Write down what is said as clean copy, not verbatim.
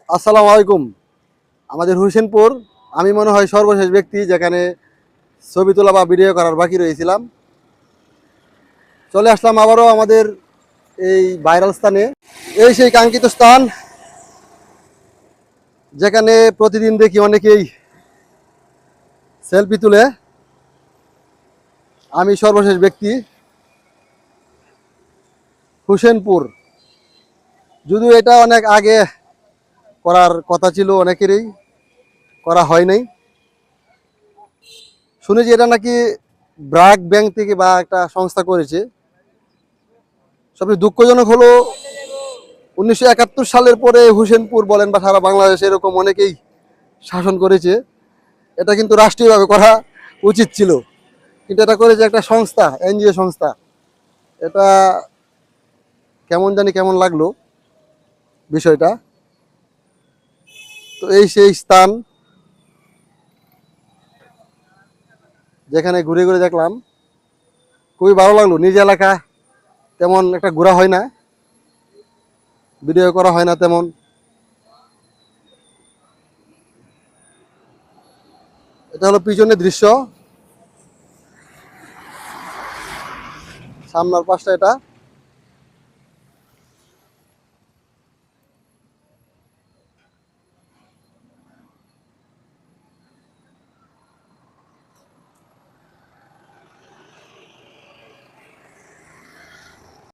আসসালামু আলাইকুম। আমাদের হোসেনপুর, আমি মনে হয় সর্বশেষ ব্যক্তি যেখানে ছবি তোলা বা ভিডিও করার বাকি রয়েছিলাম। চলে আসলাম আবারও আমাদের এই ভাইরাল স্থানে। এই সেই কাঙ্ক্ষিত স্থান যেখানে প্রতিদিন দেখি অনেকেই সেলফি তুলে। আমি সর্বশেষ ব্যক্তি, হোসেনপুর। যদিও এটা অনেক আগে করার কথা ছিল, অনেকেরই করা হয় নাই। শুনেছি এটা নাকি ব্র্যাক ব্যাংক থেকে বা একটা সংস্থা করেছে। সবচেয়ে দুঃখজনক হলো 1971 সালের পরে হোসেনপুর বলেন বা সারা বাংলাদেশে এরকম অনেকেই শাসন করেছে। এটা কিন্তু রাষ্ট্রীয়ভাবে করা উচিত ছিল, কিন্তু এটা করেছে একটা সংস্থা, এনজিও সংস্থা। এটা কেমন লাগলো বিষয়টা। তো এই সেই স্থান যেখানে ঘুরে ঘুরে দেখলাম, খুবই ভালো লাগলো। নিজ এলাকা তেমন একটা ঘোরা হয় না, ভিডিও করা হয় না তেমন। এটা হলো পিছনের দৃশ্য, সামনের পাশটা এটা।